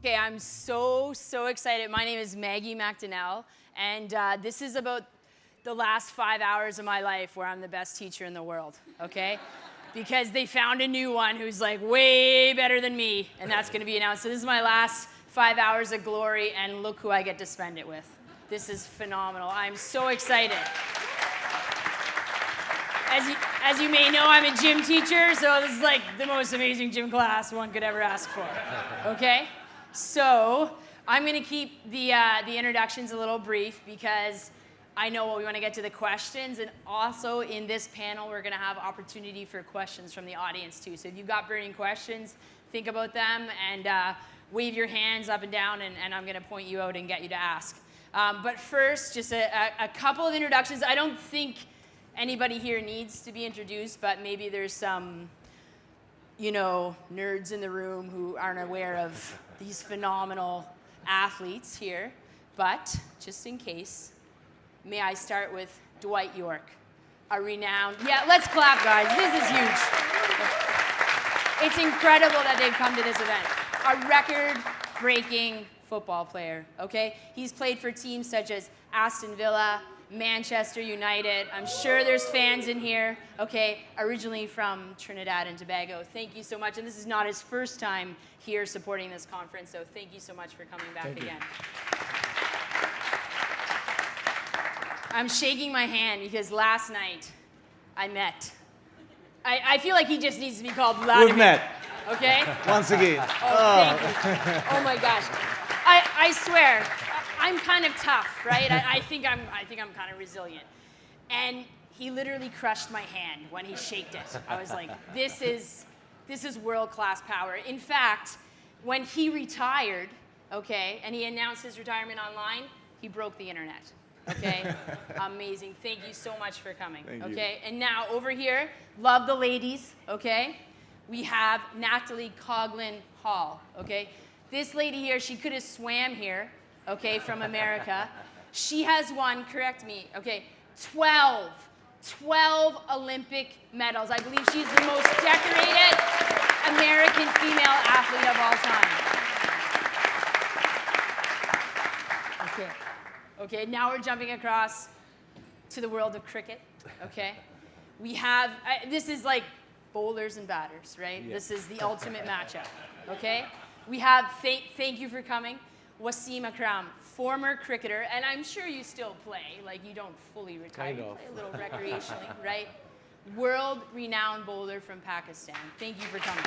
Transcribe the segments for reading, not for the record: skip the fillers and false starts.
Okay, I'm so excited. My name is Maggie MacDonnell, and this is about the last 5 hours of my life where I'm the best teacher in the world, okay? Because they found a new one who's like way better than me, and that's gonna be announced. So this is my last 5 hours of glory, and look who I get to spend it with. This is phenomenal. I'm so excited. As you may know, I'm a gym teacher, so this is like the most amazing gym class one could ever ask for, okay? So I'm going to keep the introductions a little brief because I know we want to get to the questions, and also in this panel we're going to have opportunity for questions from the audience too. So if you've got burning questions, think about them and wave your hands up and down, and I'm going to point you out and get you to ask. But first, just a couple of introductions. I don't think anybody here needs to be introduced, but maybe there's some, nerds in the room who aren't aware of these phenomenal athletes here. But just in case, may I start with Dwight Yorke, a renowned, let's clap, guys. This is huge. It's incredible that they've come to this event. A record-breaking football player, okay? He's played for teams such as Aston Villa, Manchester United. I'm sure there's fans in here, okay? Originally from Trinidad and Tobago. Thank you so much. And this is not his first time here supporting this conference, so thank you so much for coming back again. I'm shaking my hand because last night I met. I feel like he just needs to be called Wladimir. We've met. Okay? Once again. Oh, thank you. Oh my gosh. I swear, I'm kind of tough, right? I think I'm kind of resilient. And he literally crushed my hand when he shaked it. I was like, this is world-class power. In fact, when he retired, okay, and he announced his retirement online, he broke the internet. Okay? Amazing. Thank you so much for coming. Thank okay? you. And now over here, love the ladies, okay? We have Natalie Coughlin Hall, okay? This lady here, she could have swam here, okay, from America. She has won, correct me, okay, 12 Olympic medals. I believe she's the most decorated American female athlete of all time. Okay, now we're jumping across to the world of cricket, okay? We have, this is like bowlers and batters, right? Yeah. This is the ultimate matchup, okay? We have, thank you for coming, Wasim Akram, former cricketer, and I'm sure you still play, like you don't fully retire, you play a little recreationally, right? World-renowned bowler from Pakistan. Thank you for coming.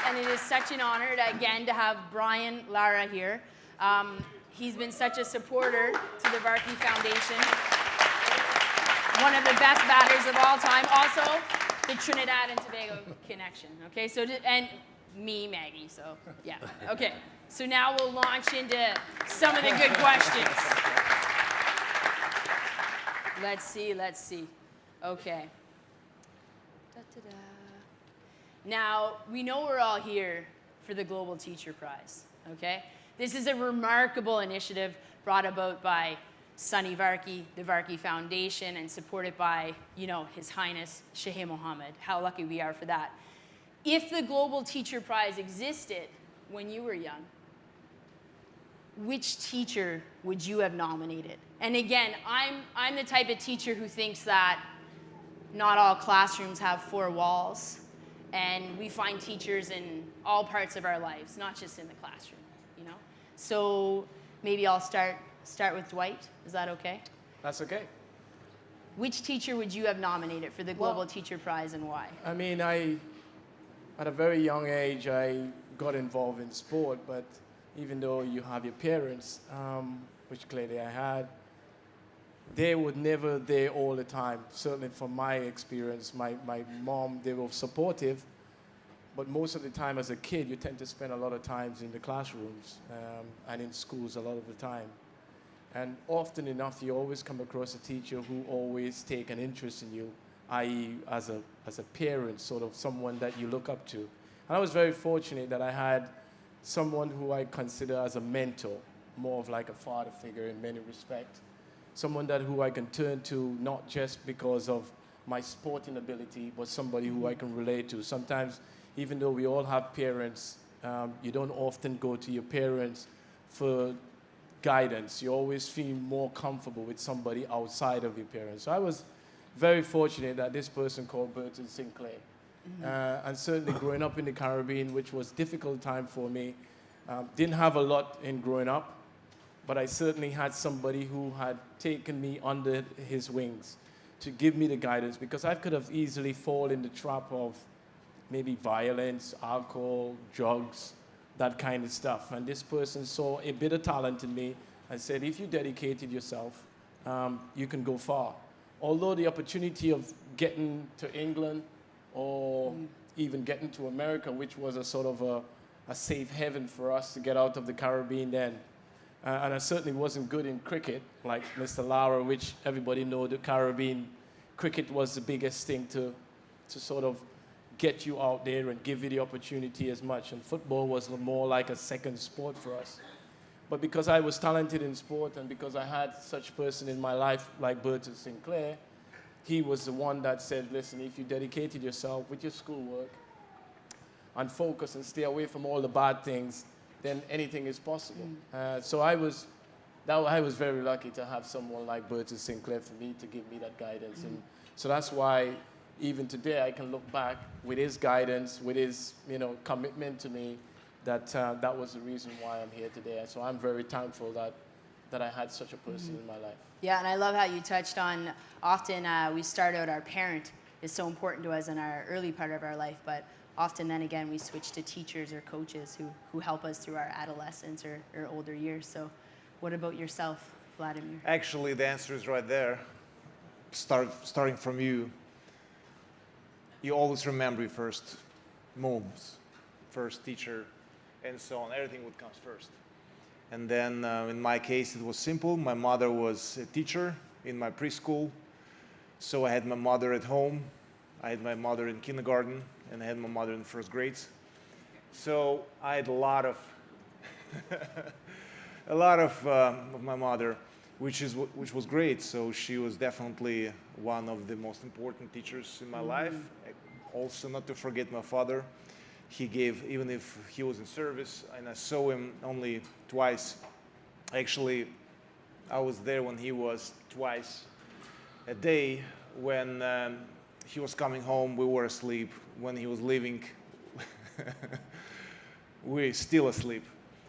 And it is such an honor, again, to have Brian Lara here. He's been such a supporter to the Varkey Foundation. One of the best batters of all time. Also, the Trinidad and Tobago connection. Okay, so, and me, Maggie, so yeah. Okay, so now we'll launch into some of the good questions. Let's see. Okay. Da-da-da. Now, we know we're all here for the Global Teacher Prize, okay? This is a remarkable initiative brought about by Sunny Varkey, the Varkey Foundation, and supported by, His Highness Shaheed Mohammed. How lucky we are for that. If the Global Teacher Prize existed when you were young, which teacher would you have nominated? And again, I'm the type of teacher who thinks that not all classrooms have four walls, and we find teachers in all parts of our lives, not just in the classroom, So maybe I'll start with Dwight. Is that okay? That's okay. Which teacher would you have nominated for the Global Teacher Prize, and why? I mean, at a very young age, I got involved in sport, but even though you have your parents, which clearly I had, they were never there all the time. Certainly from my experience, my mom, they were supportive, but most of the time as a kid, you tend to spend a lot of times in the classrooms and in schools a lot of the time. And often enough, you always come across a teacher who always take an interest in you, i.e. as a parent, sort of someone that you look up to. And I was very fortunate that I had someone who I consider as a mentor, more of like a father figure in many respects. Someone who I can turn to not just because of my sporting ability, but somebody who I can relate to. Sometimes, even though we all have parents, you don't often go to your parents for guidance. You always feel more comfortable with somebody outside of your parents. So I was very fortunate that this person called Burton Sinclair. And certainly growing up in the Caribbean, which was a difficult time for me, didn't have a lot in growing up, but I certainly had somebody who had taken me under his wings to give me the guidance, because I could have easily fallen in the trap of maybe violence, alcohol, drugs, that kind of stuff. And this person saw a bit of talent in me and said, if you dedicated yourself, you can go far. Although the opportunity of getting to England or even getting to America, which was a sort of a safe haven for us to get out of the Caribbean then. And I certainly wasn't good in cricket, like Mr. Lara, which everybody know the Caribbean cricket was the biggest thing to sort of get you out there and give you the opportunity as much. And football was more like a second sport for us. But because I was talented in sport and because I had such a person in my life like Burton Sinclair, he was the one that said, listen, if you dedicated yourself with your schoolwork and focus and stay away from all the bad things, then anything is possible. So I was very lucky to have someone like Burton Sinclair for me to give me that guidance. And so that's why even today I can look back with his guidance, with his commitment to me, that was the reason why I'm here today. So I'm very thankful that I had such a person in my life. Yeah, and I love how you touched on often we start out, our parent is so important to us in our early part of our life, but often then again we switch to teachers or coaches who help us through our adolescence or older years. So what about yourself, Wladimir? Actually, the answer is right there. Starting from you, you always remember your first moves, first teacher, and so on. Everything would come first. And then in my case, it was simple. My mother was a teacher in my preschool. So I had my mother at home. I had my mother in kindergarten, and I had my mother in first grades. So I had a lot of my mother, which was great. So she was definitely one of the most important teachers in my life. Also, not to forget my father. He gave, even if he was in service, and I saw him only twice. Actually, I was there when he was twice a day. When he was coming home, we were asleep. When he was leaving, we were still asleep.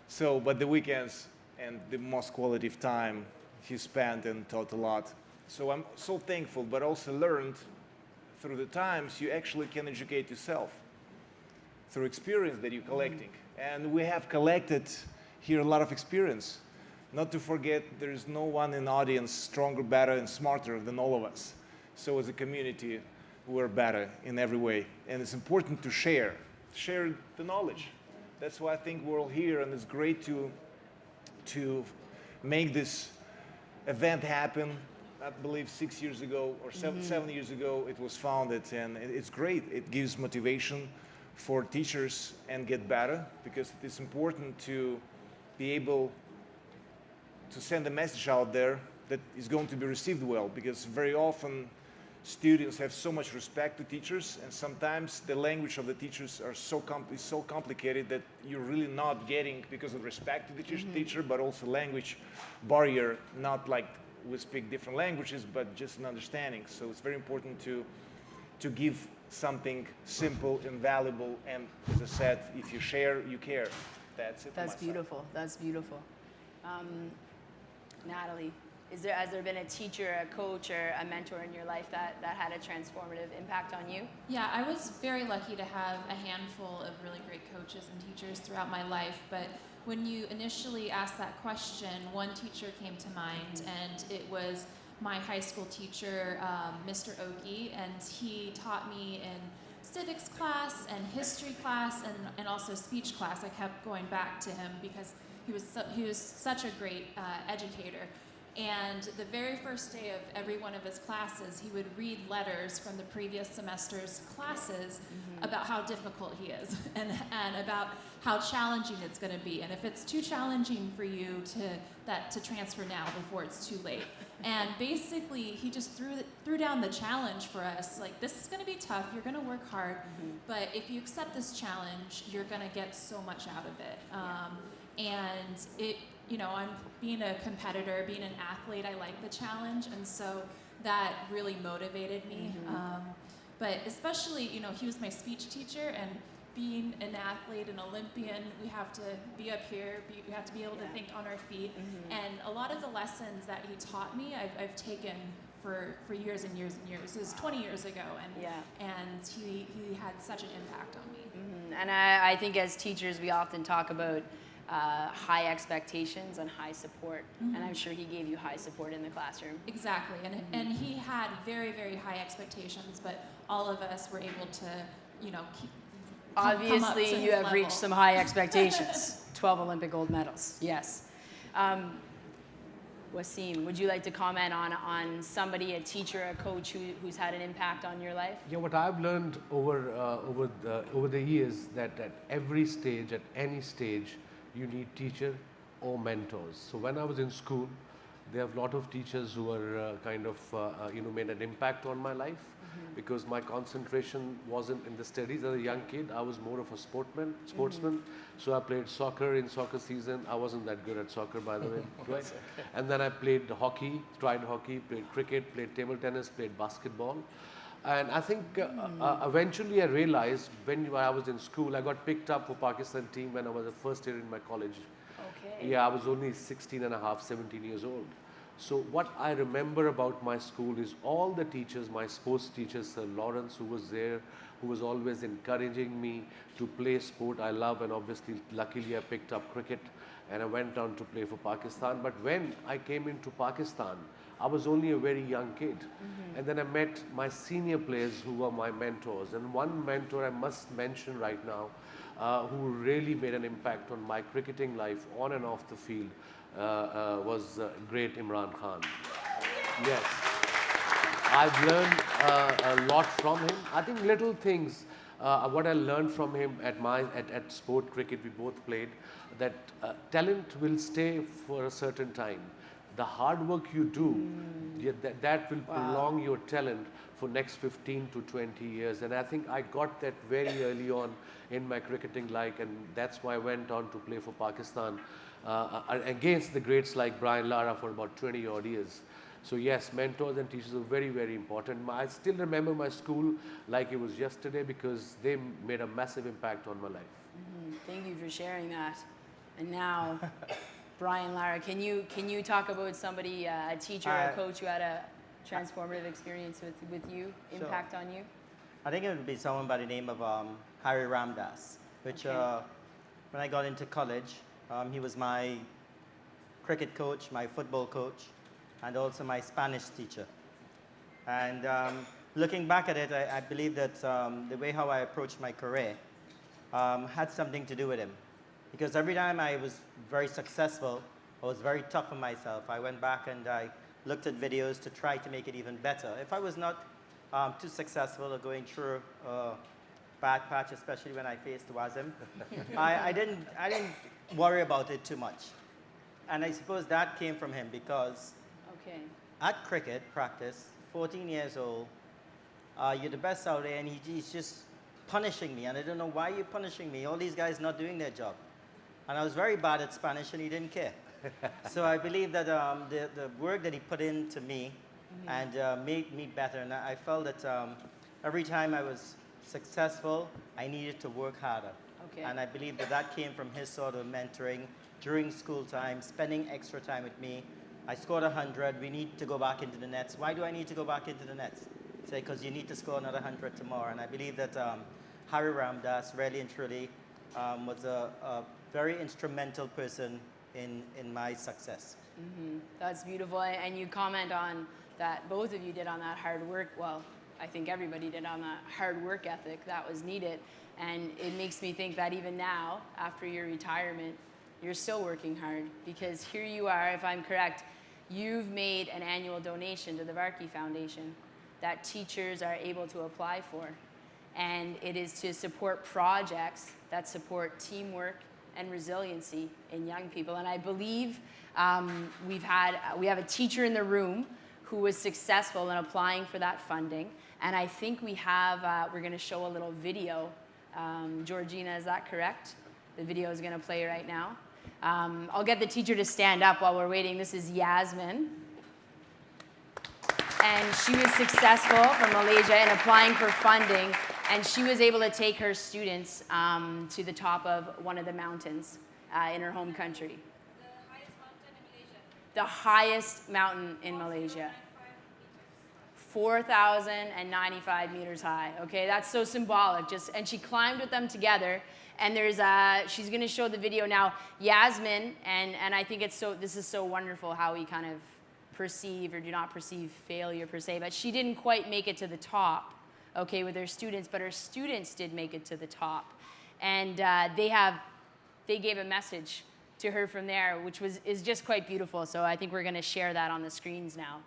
So, but the weekends and the most quality of time he spent and taught a lot. So I'm so thankful, but also learned through the times you actually can educate yourself through experience that you're collecting. And we have collected here a lot of experience. Not to forget, there is no one in the audience stronger, better, and smarter than all of us. So as a community, we're better in every way. And it's important to share the knowledge. That's why I think we're all here, and it's great to make this event happen. I believe 6 years ago or 7 years ago it was founded, and it's great. It gives motivation for teachers and get better, because it is important to be able to send a message out there that is going to be received well, because very often students have so much respect to teachers, and sometimes the language of the teachers are so complicated that you're really not getting, because of respect to the teacher, but also language barrier, not like we speak different languages, but just an understanding. So it's very important to give something simple and valuable, and as I said, if you share, you care. That's it. That's beautiful. That's beautiful. Natalie, has there been a teacher, a coach, or a mentor in your life that had a transformative impact on you? Yeah, I was very lucky to have a handful of really great coaches and teachers throughout my life, but when you initially asked that question, one teacher came to mind, and it was my high school teacher, Mr. Oki, and he taught me in civics class and history class and also speech class. I kept going back to him because he was such a great educator. And the very first day of every one of his classes, he would read letters from the previous semester's classes about how difficult he is and about how challenging it's going to be. And if it's too challenging for you to transfer now before it's too late. And basically, he just threw down the challenge for us. Like, this is going to be tough. You're going to work hard. But if you accept this challenge, you're going to get so much out of it. And it, I'm being a competitor, being an athlete, I like the challenge. And so that really motivated me. But especially, he was my speech teacher, and being an athlete, an Olympian, we have to be up here, we have to be able to think on our feet. And a lot of the lessons that he taught me, I've taken for years and years and years. It was 20 years ago, and he had such an impact on me. And I think as teachers, we often talk about high expectations and high support. And I'm sure he gave you high support in the classroom. Exactly, and he had very, very high expectations, but all of us were able to, keep Obviously, you have level. reached some high expectations. 12 Olympic gold medals, yes. Wasim, would you like to comment on somebody, a teacher, a coach who's had an impact on your life? Yeah, what I've learned over the years that at every stage, at any stage, you need teacher or mentors. So when I was in school, there are a lot of teachers who are made an impact on my life. Because my concentration wasn't in the studies. As a young kid, I was more of a sportsman. So I played soccer in soccer season. I wasn't that good at soccer, by the way. Right? And then I played hockey, tried hockey, played cricket, played table tennis, played basketball. And I think eventually I realized when I was in school, I got picked up for Pakistan team when I was the first year in my college. Okay. Yeah, I was only 16 and a half, 17 years old. So what I remember about my school is all the teachers, my sports teacher, Sir Lawrence, who was there, who was always encouraging me to play sport I love, and obviously, luckily I picked up cricket and I went on to play for Pakistan. But when I came into Pakistan, I was only a very young kid. And then I met my senior players who were my mentors. And one mentor I must mention right now, who really made an impact on my cricketing life on and off the field, was great Imran Khan. Yes. I've learned a lot from him. I think little things, what I learned from him at sport cricket, we both played, that talent will stay for a certain time. The hard work you do, that will prolong your talent for next 15 to 20 years. And I think I got that very early on in my cricketing life, and that's why I went on to play for Pakistan against the greats like Brian Lara for about 20 odd years. So yes, mentors and teachers are very, very important. I still remember my school like it was yesterday because they made a massive impact on my life. Thank you for sharing that. And now, Brian Lara, can you talk about somebody, a teacher or a coach who had a transformative experience with you, impact on you? I think it would be someone by the name of Harry Ramdas, which when I got into college, he was my cricket coach, my football coach, and also my Spanish teacher. And looking back at it, I believe that the way how I approached my career had something to do with him. Because every time I was very successful, I was very tough on myself. I went back and I looked at videos to try to make it even better. If I was not too successful or going through a bad patch, especially when I faced Wasim, I didn't worry about it too much. And I suppose that came from him because at cricket practice, 14 years old, you're the best out there, and he's just punishing me. And I don't know why you're punishing me. All these guys not doing their job. And I was very bad at Spanish, and he didn't care. So I believe that the work that he put into me and made me better. And I felt that every time I was successful, I needed to work harder. And I believe that that came from his sort of mentoring during school time, spending extra time with me. I scored 100. We need to go back into the nets. Why do I need to go back into the nets? Say, because you need to score another 100 tomorrow. And I believe that Harry Ramdas really and truly was a very instrumental person in my success. That's beautiful. And you comment on that, both of you did on that hard work. Well, I think everybody did on that hard work ethic that was needed. And it makes me think that even now, after your retirement, you're still working hard, because here you are, if I'm correct, you've made an annual donation to the Varkey Foundation that teachers are able to apply for. And it is to support projects that support teamwork and resiliency in young people. And I believe we have a teacher in the room who was successful in applying for that funding. And I think we're going to show a little video. Georgina, is that correct? The video is going to play right now. I'll get the teacher to stand up while we're waiting. This is Yasmin. And she was successful from Malaysia in applying for funding. And she was able to take her students to the top of one of the mountains in her home country. The highest mountain in Malaysia. 4,095 meters high. Okay, that's so symbolic. And she climbed with them together. And she's going to show the video now. Yasmin, and I think this is so wonderful how we kind of perceive or do not perceive failure per se, but she didn't quite make it to the top, okay, with her students, but her students did make it to the top. And they gave a message to her from there, which is just quite beautiful. So I think we're going to share that on the screens now.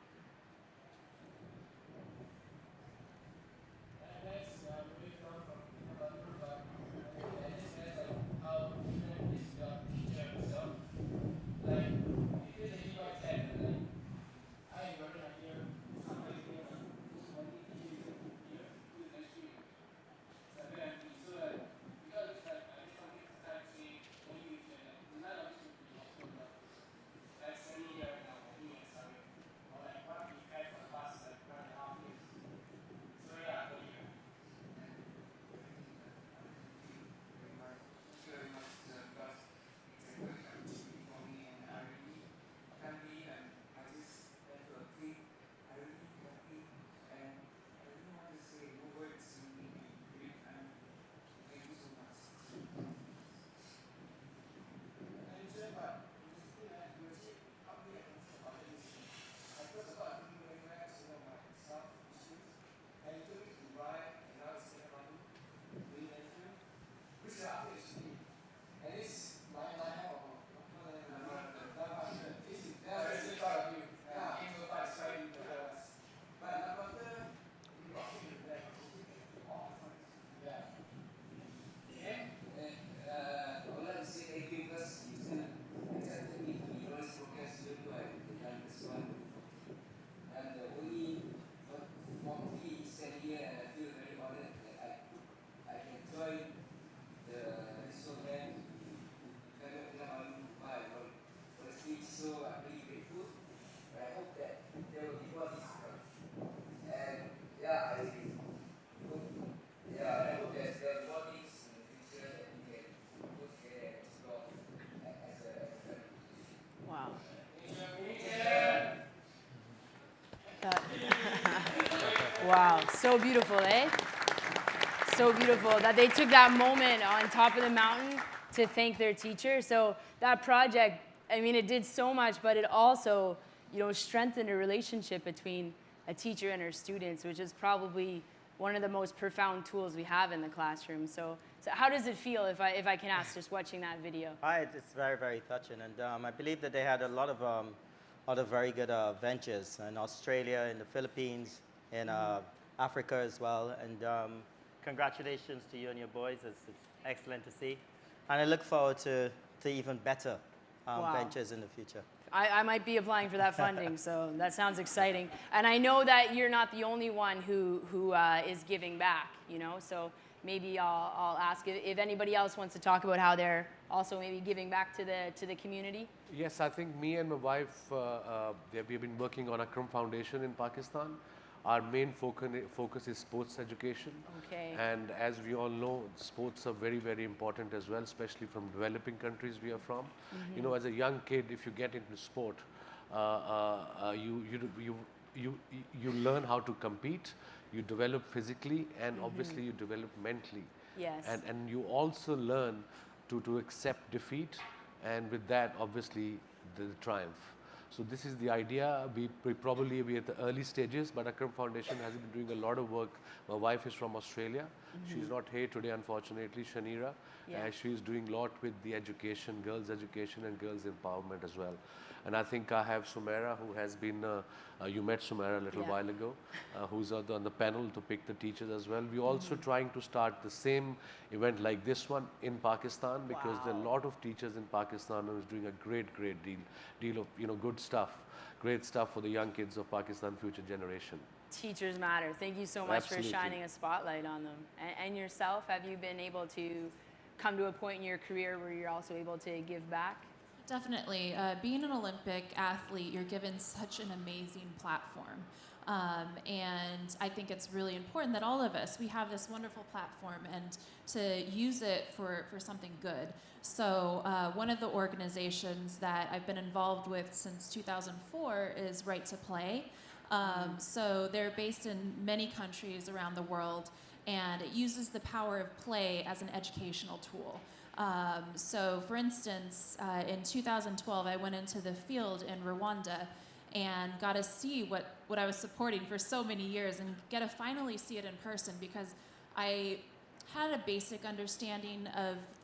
Wow, so beautiful, eh? So beautiful that they took that moment on top of the mountain to thank their teacher. So that project, I mean, it did so much, but it also, strengthened a relationship between a teacher and her students, which is probably one of the most profound tools we have in the classroom. So how does it feel, if I can ask, just watching that video? It's very, very touching. And I believe that they had a lot of very good ventures in Australia, in the Philippines, in Africa as well. And congratulations to you and your boys. It's excellent to see. And I look forward to even better ventures in the future. I might be applying for that funding, so that sounds exciting. And I know that you're not the only one who is giving back, so maybe I'll ask if anybody else wants to talk about how they're also maybe giving back to the community. Yes, I think me and my wife, we've been working on Akram Foundation in Pakistan. Our main focus is sports education. Okay. And as we all know, sports are very, very important as well, especially from developing countries we are from. Mm-hmm. As a young kid, if you get into sport, you learn how to compete, you develop physically, and obviously you develop mentally. Yes. And you also learn to accept defeat, and with that, obviously, the triumph. So this is the idea. We probably be at the early stages, but Akram Foundation has been doing a lot of work. My wife is from Australia, She's not here today, unfortunately, Shanira. Yeah. She's doing a lot with the education, girls' education and girls' empowerment as well. And I think I have Sumaira, who has been, you met Sumaira a little Yeah. while ago, who's on the panel to pick the teachers as well. We're also trying to start the same event like this one in Pakistan, because there are a lot of teachers in Pakistan who is doing a great deal of good stuff, great stuff for the young kids of Pakistan future generation. Teachers matter. Thank you so much Absolutely. for shining a spotlight on them. And yourself, have you been able to come to a point in your career where you're also able to give back? Definitely. Being an Olympic athlete, you're given such an amazing platform. And I think it's really important that all of us, we have this wonderful platform and to use it for something good. So one of the organizations that I've been involved with since 2004 is Right to Play. So they're based in many countries around the world, and it uses the power of play as an educational tool. So for instance, in 2012, I went into the field in Rwanda and got to see what I was supporting for so many years and get to finally see it in person, because I had a basic understanding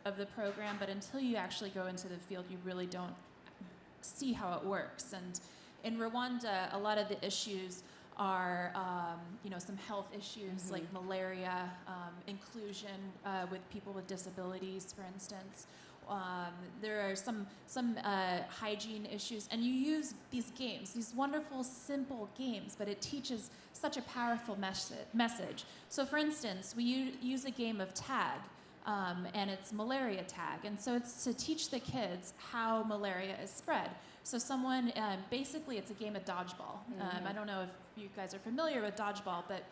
of the program, but until you actually go into the field, you really don't see how it works. And in Rwanda, a lot of the issues are, some health issues like malaria, inclusion with people with disabilities, for instance. There are some hygiene issues, and you use these games, these wonderful, simple games, but it teaches such a powerful message. So, for instance, we use a game of tag, and it's malaria tag, and so it's to teach the kids how malaria is spread. So someone, basically it's a game of dodgeball. I don't know if you guys are familiar with dodgeball, but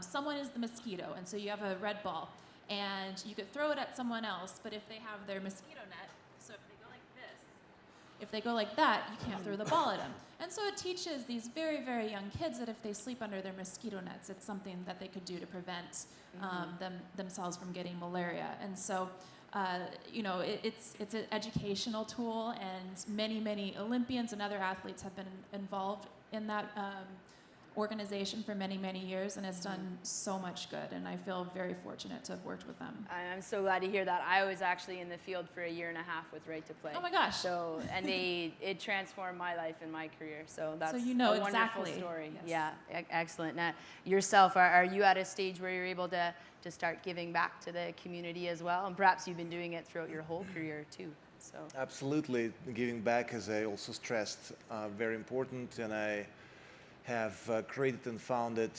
someone is the mosquito, and so you have a red ball, and you could throw it at someone else, but if they have their mosquito net, so if they go like this, if they go like that, you can't throw the ball at them. And so it teaches these very, very young kids that if they sleep under their mosquito nets, it's something that they could do to prevent themselves from getting malaria. And so it's an educational tool, and many Olympians and other athletes have been involved in that organization for many years, and has done so much good, and I feel very fortunate to have worked with them. I'm so glad to hear that. I was actually in the field for 1.5 years with Right to Play. Oh my gosh. So, and it transformed my life and my career. So that's So you know a wonderful exactly. story. Yes. Yeah, excellent. Now, yourself, are you at a stage where you're able to start giving back to the community as well? And perhaps you've been doing it throughout your whole career too. So Absolutely. Giving back, as I also stressed, very important. And I have created and founded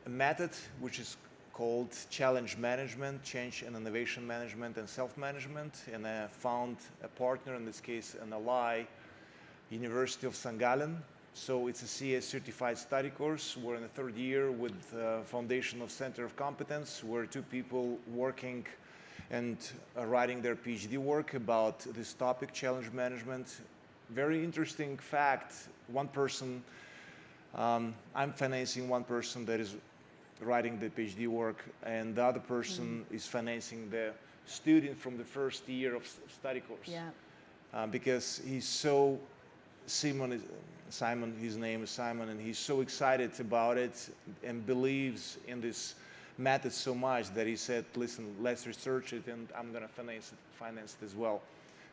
a method which is called challenge management, change and innovation management, and self-management. And I found a partner, in this case an ally, University of St. Gallen. So it's a CA certified study course. We're in the third year with Foundation of Center of Competence. We're two people working and writing their PhD work about this topic, challenge management. Very interesting fact, one person, I'm financing one person that is writing the PhD work, and the other person is financing the student from the first year of study course. yeah. Because he's so, Simon, his name is Simon, and he's so excited about it and believes in this method so much that he said, listen, let's research it, and I'm going to finance it as well.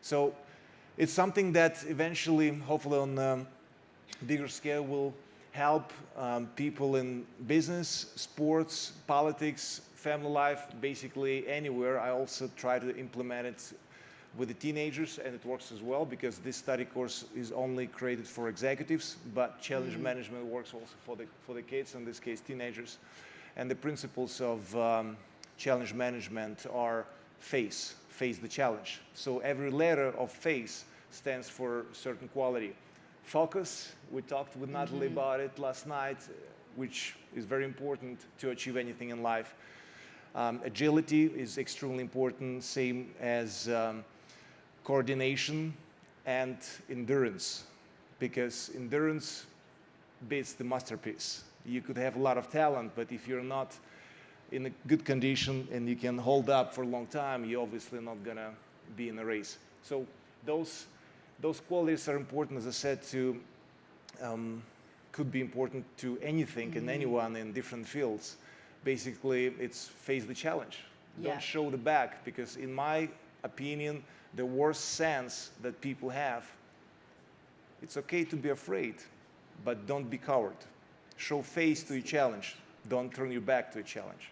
So it's something that eventually, hopefully on a bigger scale, will help people in business, sports, politics, family life, basically anywhere. I also try to implement it with the teenagers, and it works as well, because this study course is only created for executives, but challenge management works also for the kids, in this case teenagers. And the principles of challenge management are face the challenge. So every letter of face stands for certain quality. Focus, we talked with Natalie about it last night, which is very important to achieve anything in life. Agility is extremely important, same as coordination and endurance, because endurance beats the masterpiece. You could have a lot of talent, but if you're not in a good condition and you can hold up for a long time, you're obviously not gonna be in a race. So those qualities are important, as I said, could be important to anything and anyone in different fields. basically it's face the challenge. Yeah. Don't show the back, because in my opinion, the worst sense that people have, it's okay to be afraid, but don't be coward. Show face to a challenge. Don't turn your back to a challenge.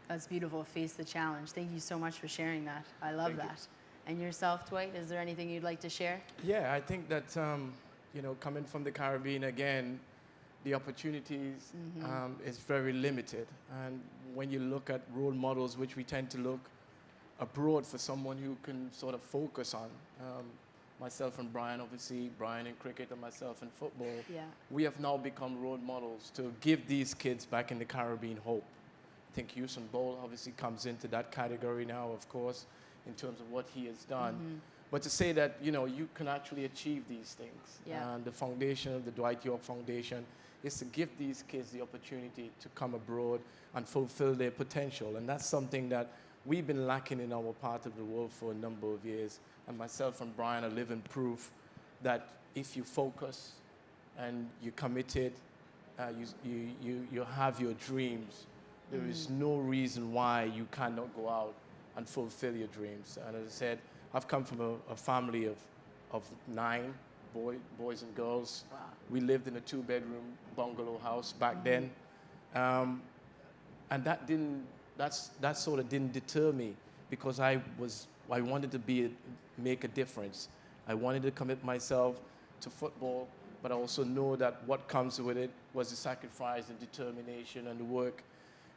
That's beautiful. Face the challenge. Thank you so much for sharing that. I love Thank you. that. And yourself, Dwight, is there anything you'd like to share? Yeah, I think that, coming from the Caribbean again, the opportunities is very limited. And when you look at role models, which we tend to look abroad for someone who can sort of focus on, myself and Brian, obviously, Brian in cricket and myself in football, Yeah. we have now become role models to give these kids back in the Caribbean hope. I think Usain Bolt obviously comes into that category now, of course, in terms of what he has done. But to say that, you can actually achieve these things. Yeah. And the foundation of the Dwight Yorke Foundation is to give these kids the opportunity to come abroad and fulfill their potential. And that's something that we've been lacking in our part of the world for a number of years. And myself and Brian are living proof that if you focus and you're committed, you have your dreams, there is no reason why you cannot go out and fulfill your dreams. And as I said, I've come from a family of 9 boys and girls. Wow. We lived in a 2-bedroom bungalow house back then. And that sort of didn't deter me, because I wanted to make a difference. I wanted to commit myself to football, but I also know that what comes with it was the sacrifice and determination and the work.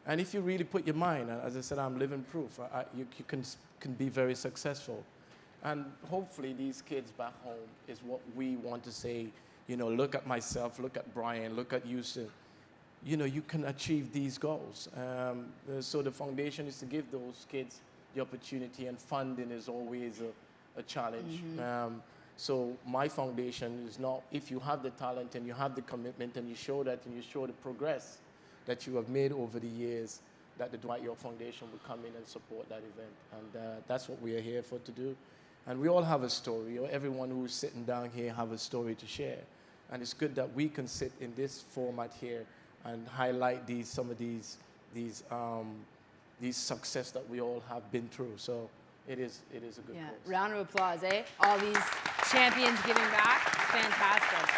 And if you really put your mind, as I said, I'm living proof, you can be very successful. And hopefully these kids back home is what we want to say, look at myself, look at Brian, look at Yusuf. You can achieve these goals. So the foundation is to give those kids the opportunity, and funding is always a challenge. So my foundation is not, if you have the talent and you have the commitment and you show that and you show the progress that you have made over the years, that the Dwight Yorke Foundation will come in and support that event. And that's what we are here for to do. And we all have a story, or everyone who's sitting down here have a story to share. And it's good that we can sit in this format here and highlight some of these success that we all have been through. So it is a good Yeah. cause. Round of applause, eh? All these champions giving back. Fantastic.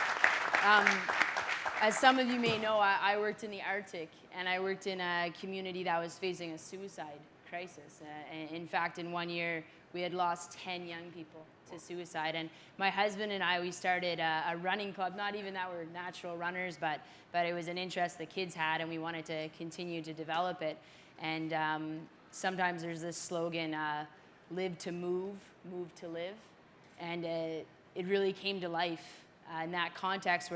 As some of you may know, I worked in the Arctic, and I worked in a community that was facing a suicide crisis. In fact, in 1 year, we had lost 10 young people to suicide. And my husband and I, we started a running club, not even that we're natural runners, but it was an interest the kids had, and we wanted to continue to develop it. And sometimes there's this slogan, live to move, move to live. And it really came to life in that context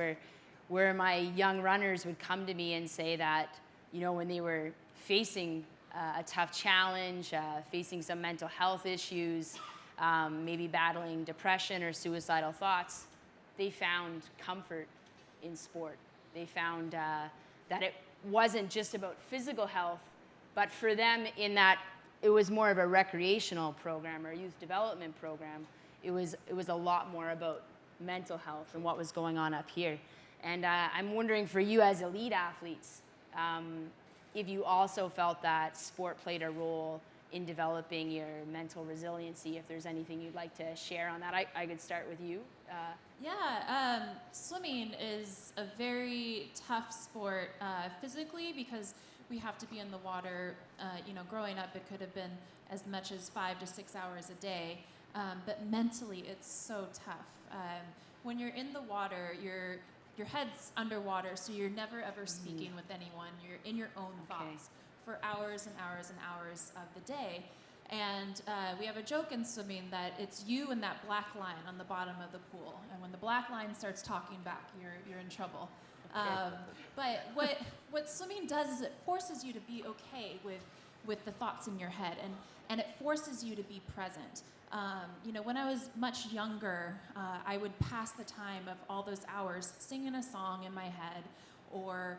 where my young runners would come to me and say that, when they were facing a tough challenge, facing some mental health issues, maybe battling depression or suicidal thoughts, they found comfort in sport. They found that it wasn't just about physical health, but for them, in that it was more of a recreational program or youth development program. It was a lot more about mental health and what was going on up here. And I'm wondering, for you as elite athletes, if you also felt that sport played a role in developing your mental resiliency, if there's anything you'd like to share on that. I could start with you. Swimming is a very tough sport physically, because we have to be in the water. Growing up, it could have been as much as 5 to 6 hours a day. But mentally, it's so tough. When you're in the water, your head's underwater, so you're never ever speaking with anyone. You're in your own thoughts for hours and hours and hours of the day. And we have a joke in swimming that it's you and that black line on the bottom of the pool. And when the black line starts talking back, you're in trouble. But what swimming does is it forces you to be okay with the thoughts in your head, and it forces you to be present. When I was much younger, I would pass the time of all those hours singing a song in my head, or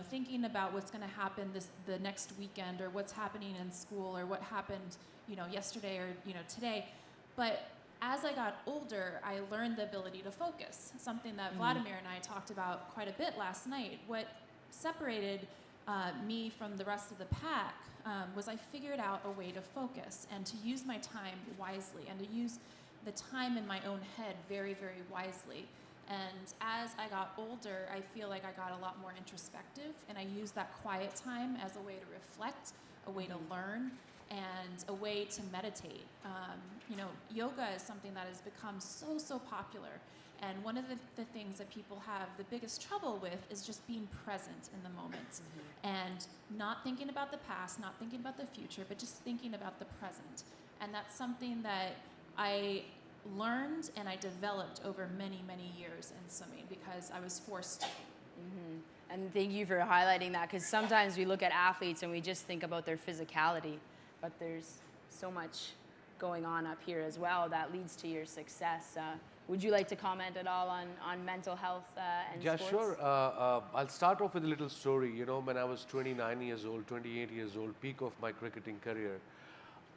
thinking about what's going to happen the next weekend, or what's happening in school, or what happened yesterday or today. But as I got older, I learned the ability to focus, something that Wladimir and I talked about quite a bit last night. What separated me from the rest of the pack was I figured out a way to focus and to use my time wisely and to use the time in my own head very, very wisely. And as I got older, I feel like I got a lot more introspective, and I used that quiet time as a way to reflect, a way to learn, and a way to meditate. Yoga is something that has become so popular. And one of the things that people have the biggest trouble with is just being present in the moment and not thinking about the past, not thinking about the future, but just thinking about the present. And that's something that I learned and I developed over many, many years in swimming because I was forced to. And thank you for highlighting that, because sometimes we look at athletes and we just think about their physicality, but there's so much going on up here as well that leads to your success. Would you like to comment at all on mental health and Yeah, sports? sure. I'll start off with a little story. When I was 29 years old, 28 years old, peak of my cricketing career,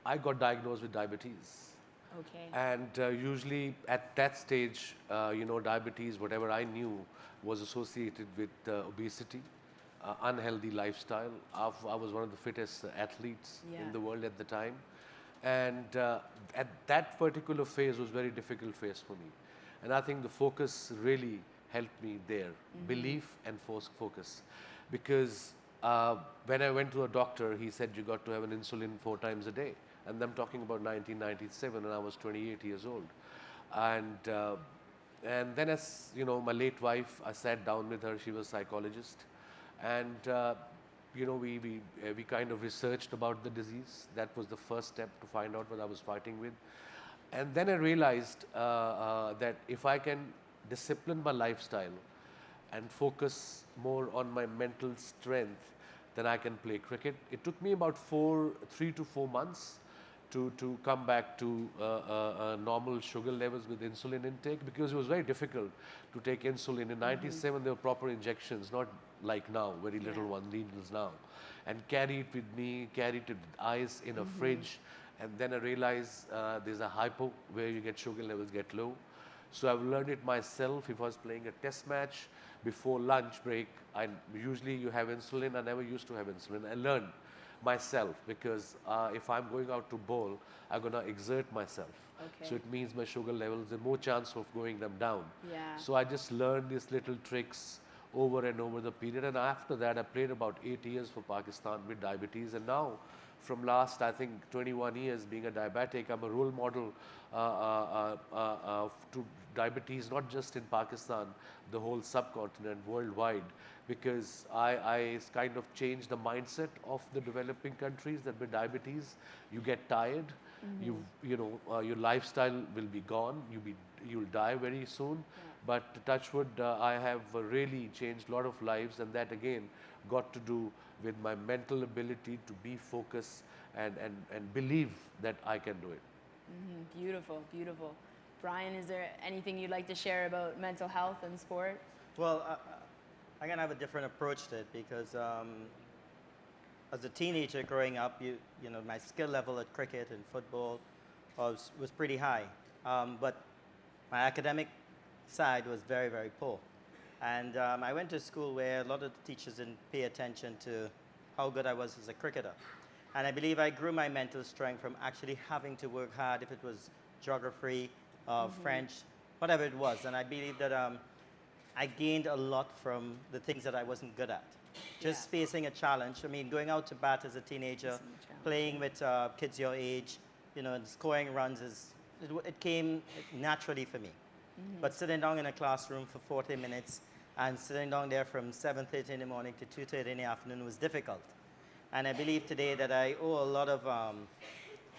I got diagnosed with diabetes. Okay. And usually at that stage, diabetes, whatever I knew, was associated with obesity, unhealthy lifestyle. I was one of the fittest athletes in the world at the time. And at that particular phase was very difficult phase for me. And I think the focus really helped me there, belief and focus. Because when I went to a doctor, he said, you got to have an insulin 4 times a day. And I'm talking about 1997, and I was 28 years old. And then as, my late wife, I sat down with her, she was a psychologist. And we kind of researched about the disease. That was the first step to find out what I was fighting with. And then I realized that if I can discipline my lifestyle and focus more on my mental strength, then I can play cricket. It took me about 3 to 4 months to come back to normal sugar levels with insulin intake, because it was very difficult to take insulin. In 97, there were proper injections, not like now, very little one needles now. And carry it with me, carry it with ice in a fridge. And then I realized there's a hypo where you get sugar levels get low. So I've learned it myself. If I was playing a test match, before lunch break, usually you have insulin. I never used to have insulin. I learned myself, because if I'm going out to bowl, I'm going to exert myself. Okay. So it means my sugar levels, there's more chance of going them down. Yeah. So I just learned these little tricks over and over the period. And after that, I played about 8 years for Pakistan with diabetes. And now, from last, I think, 21 years being a diabetic, I'm a role model to diabetes, not just in Pakistan, the whole subcontinent, worldwide. Because I kind of changed the mindset of the developing countries that with diabetes, you get tired, your lifestyle will be gone, you'll die very soon. But touch wood, I have really changed a lot of lives, and that again got to do with my mental ability to be focused and believe that I can do it. Beautiful, beautiful. Brian, is there anything you'd like to share about mental health and sport? Well, I'm going to have a different approach to it, because as a teenager growing up, my skill level at cricket and football was pretty high. But my academic side was very, very poor. And I went to a school where a lot of the teachers didn't pay attention to how good I was as a cricketer. And I believe I grew my mental strength from actually having to work hard, if it was geography, French, whatever it was. And I believe that I gained a lot from the things that I wasn't good at. Just facing a challenge. I mean, going out to bat as a teenager, playing with kids your age, and scoring runs, it came naturally for me. But sitting down in a classroom for 40 minutes and sitting down there from 7:30 in the morning to 2:30 in the afternoon was difficult. And I believe today that I owe a lot of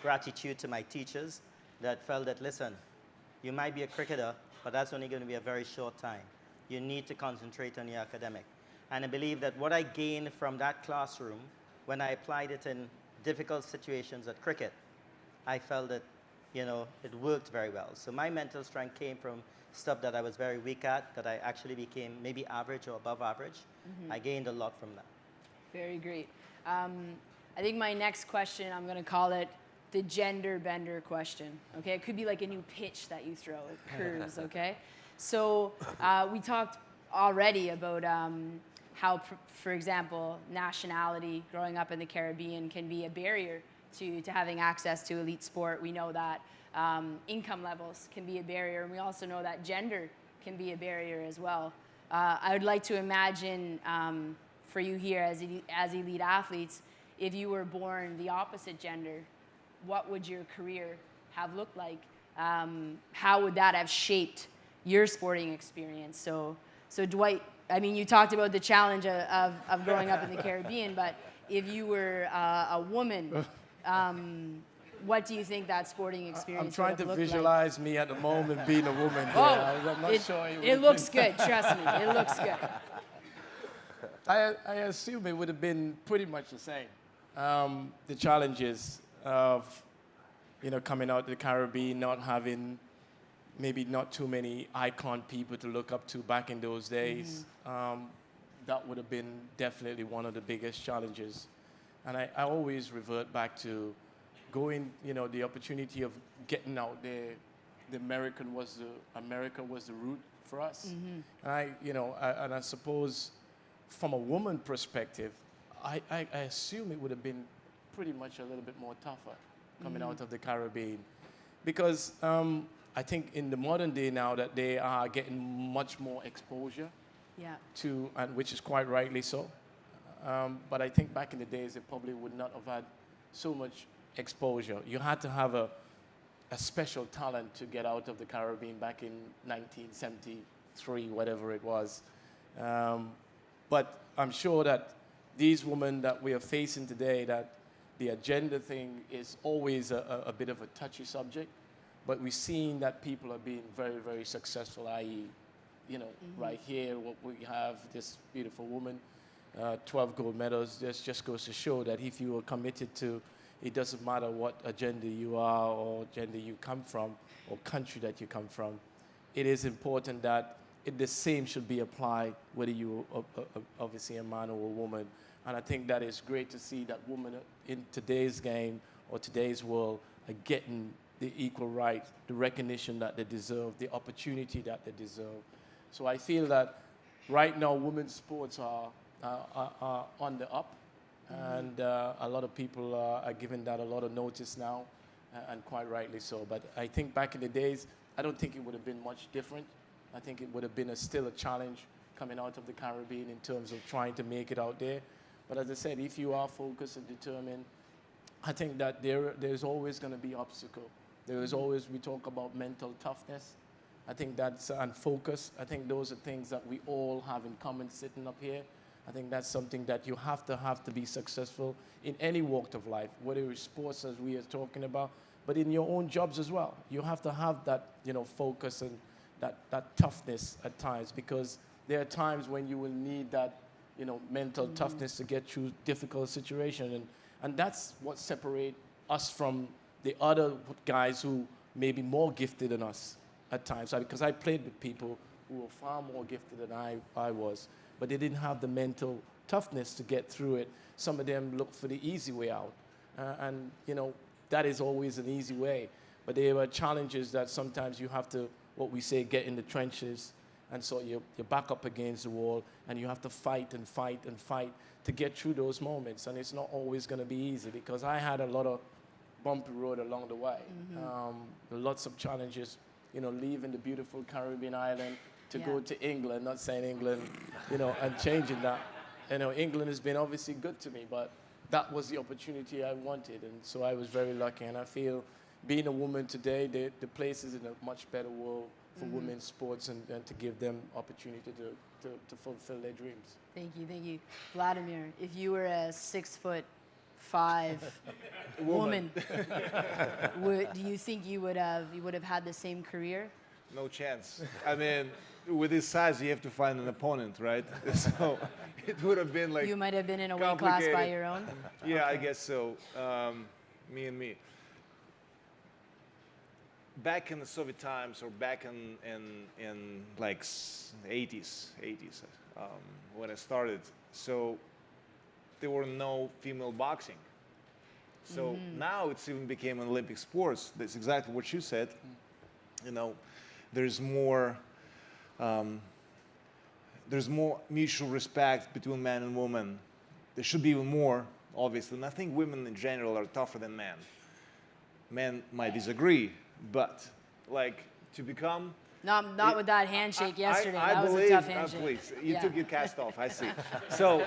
gratitude to my teachers that felt that, listen, you might be a cricketer, but that's only going to be a very short time. You need to concentrate on your academic. And I believe that what I gained from that classroom, when I applied it in difficult situations at cricket, I felt that, it worked very well. So my mental strength came from stuff that I was very weak at, that I actually became maybe average or above average. I gained a lot from that. Very great. I think my next question, I'm going to call it the gender bender question. Okay, it could be like a new pitch that you throw. It curves. Okay, so we talked already about how, for example, nationality, growing up in the Caribbean, can be a barrier to having access to elite sport. We know that income levels can be a barrier, and we also know that gender can be a barrier as well. I would like to imagine for you here as elite athletes, if you were born the opposite gender, what would your career have looked like? How would that have shaped your sporting experience? So Dwight, I mean, you talked about the challenge of growing up in the Caribbean, but if you were a woman, what do you think that sporting experience I'm trying would to have looked visualize me at the moment being a woman. Oh, Yeah, I'm not sure it looks good, trust me, it looks good. I assume it would have been pretty much the same. The challenges of, coming out of the Caribbean, not having maybe not too many icon people to look up to back in those days. That would have been definitely one of the biggest challenges. And I always revert back to going, the opportunity of getting out there. America was the route for us. And I suppose from a woman perspective, I assume it would have been pretty much a little bit more tougher coming out of the Caribbean. Because I think in the modern day now that they are getting much more exposure to, and which is quite rightly so. But I think back in the days, they probably would not have had so much exposure. You had to have a special talent to get out of the Caribbean back in 1973, whatever it was. But I'm sure that these women that we are facing today, that the agenda thing is always a bit of a touchy subject, but we've seen that people are being very, very successful, i.e., right here, what we have, this beautiful woman, 12 gold medals. This just goes to show that if you are committed to, it doesn't matter what agenda you are or gender you come from or country that you come from, it is important that the same should be applied whether you are obviously a man or a woman. And I think that is great to see that women in today's game or today's world are getting the equal right, the recognition that they deserve, the opportunity that they deserve. So I feel that right now women's sports are on the up, and a lot of people are giving that a lot of notice now, and quite rightly so. But I think back in the days, I don't think it would have been much different. I think it would have been still a challenge coming out of the Caribbean in terms of trying to make it out there. But as I said, if you are focused and determined, I think that there's always going to be obstacle. There is always, we talk about mental toughness. I think that's, and focus. I think those are things that we all have in common sitting up here. I think that's something that you have to be successful in any walk of life, whether it's sports as we are talking about, but in your own jobs as well. You have to have that, focus and that toughness at times, because there are times when you will need that, mental toughness to get through difficult situations. And that's what separates us from the other guys who may be more gifted than us at times. Because I played with people who were far more gifted than I was, but they didn't have the mental toughness to get through it. Some of them looked for the easy way out. And that is always an easy way. But there are challenges that sometimes you have to, what we say, get in the trenches. And so you're back up against the wall, and you have to fight and fight and fight to get through those moments. And it's not always going to be easy, because I had a lot of bumpy road along the way. Lots of challenges, leaving the beautiful Caribbean island to go to England, not saying England, and changing that. England has been obviously good to me, but that was the opportunity I wanted. And so I was very lucky. And I feel being a woman today, the place is in a much better world for women's sports, and to give them opportunity to fulfill their dreams. Thank you. Wladimir, if you were a 6'5" woman, do you think you would have had the same career? No chance. I mean, with this size, you have to find an opponent, right? So it would have been like You might have been in a weight class by your own? Yeah, I guess so. Me and me. Back in the Soviet times, or back in like 80s, when I started, so there were no female boxing. So now it's even became an Olympic sports. That's exactly what you said. There's more there's more mutual respect between men and women. There should be even more, obviously. And I think women in general are tougher than men. Men might disagree, but like to become. Not with that handshake yesterday. I that was believe, a tough handshake. please, you Yeah. took your cast off, I see. So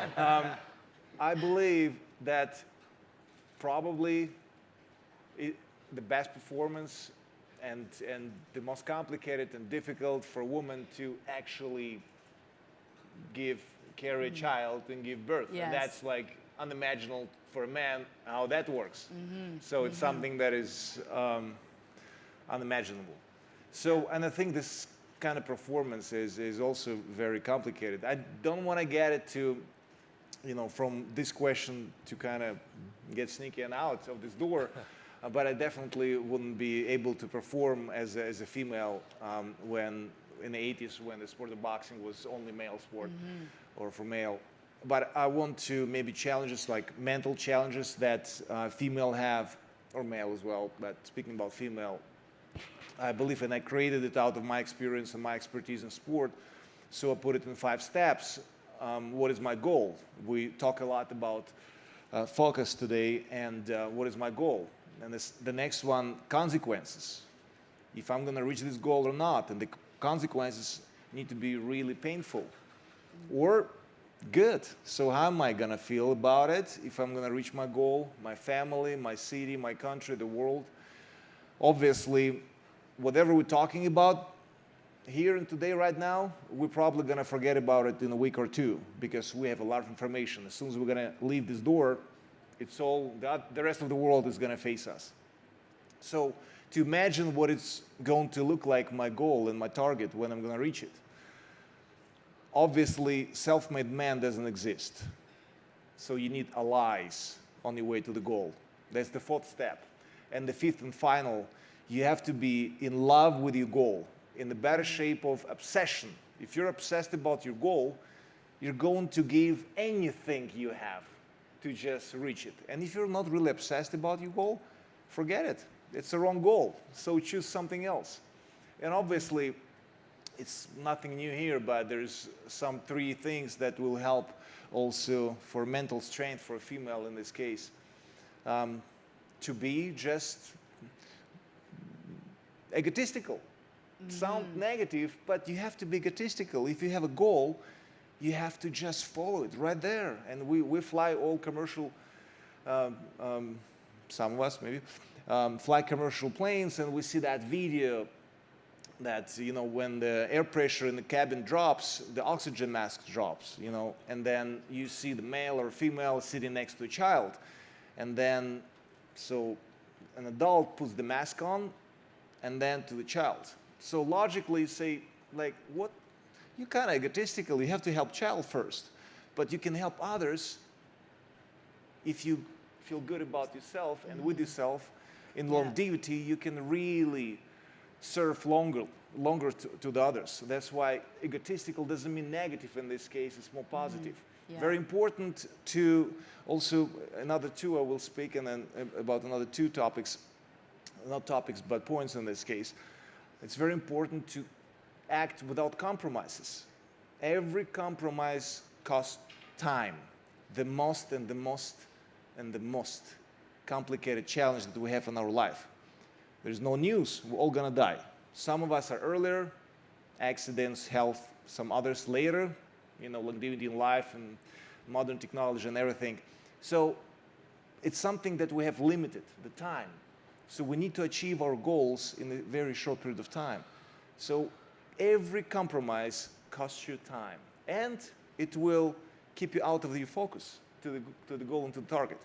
I believe that probably the best performance and the most complicated and difficult for a woman to actually carry a child and give birth. Yes. And that's like unimaginable for a man how that works. So it's something that is unimaginable. So, and I think this kind of performance is also very complicated. I don't want to get it to, from this question to kind of get sneaky and out of this door, but I definitely wouldn't be able to perform as a female when in the 80s when the sport of boxing was only male sport or for male. But I want to maybe challenges like mental challenges that female have, or male as well, but speaking about female, I believe, and I created it out of my experience and my expertise in sport, so I put it in 5 steps. What is my goal? We talk a lot about focus today, and what is my goal? And the next one, consequences. If I'm going to reach this goal or not, and the consequences need to be really painful or good. So how am I going to feel about it if I'm going to reach my goal, my family, my city, my country, the world? Obviously, whatever we're talking about here and today right now, we're probably going to forget about it in a week or 2 because we have a lot of information. As soon as we're going to leave this door, it's all, the rest of the world is going to face us. So to imagine what it's going to look like, my goal and my target when I'm going to reach it. Obviously, self-made man doesn't exist. So you need allies on your way to the goal. That's the 4th step. And the 5th and final, you have to be in love with your goal, in the better shape of obsession. If you're obsessed about your goal, you're going to give anything you have to just reach it. And if you're not really obsessed about your goal, forget it. It's the wrong goal. So choose something else. And obviously, it's nothing new here, but there's some 3 things that will help also for mental strength for a female in this case. To be just egotistical. Sound negative, but you have to be egotistical. If you have a goal, you have to just follow it right there. And we fly all commercial, some of us maybe, fly commercial planes, and we see that video that, when the air pressure in the cabin drops, the oxygen mask drops, and then you see the male or female sitting next to a child. And then, so an adult puts the mask on, and then to the child. So logically say, like, what? You're kind of egotistical. You have to help child first. But you can help others if you feel good about yourself and with yourself. In longevity, you can really serve longer to the others. So that's why egotistical doesn't mean negative in this case. It's more positive. Yeah. Very important to also, another 2 I will speak, and then about another 2 topics, not topics, but points in this case. It's very important to act without compromises. Every compromise costs time. The most complicated challenge that we have in our life. There's no news. We're all gonna die. Some of us are earlier, accidents, health, some others later, longevity in life and modern technology and everything. So it's something that we have limited, the time. So we need to achieve our goals in a very short period of time. So every compromise costs you time, and it will keep you out of your focus to the goal and to the target.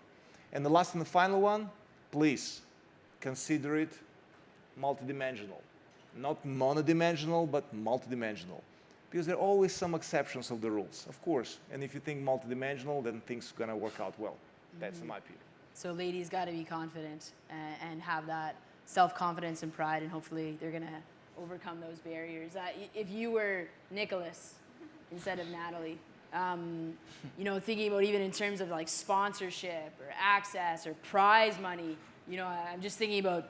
And the last and the final one, please consider it multidimensional. Not monodimensional, but multidimensional. Because there are always some exceptions of the rules, of course. And if you think multidimensional, then things are gonna work out well. That's my opinion. So ladies got to be confident and have that self-confidence and pride, and hopefully they're going to overcome those barriers. If you were Nicholas instead of Natalie, thinking about even in terms of like sponsorship or access or prize money, I'm just thinking about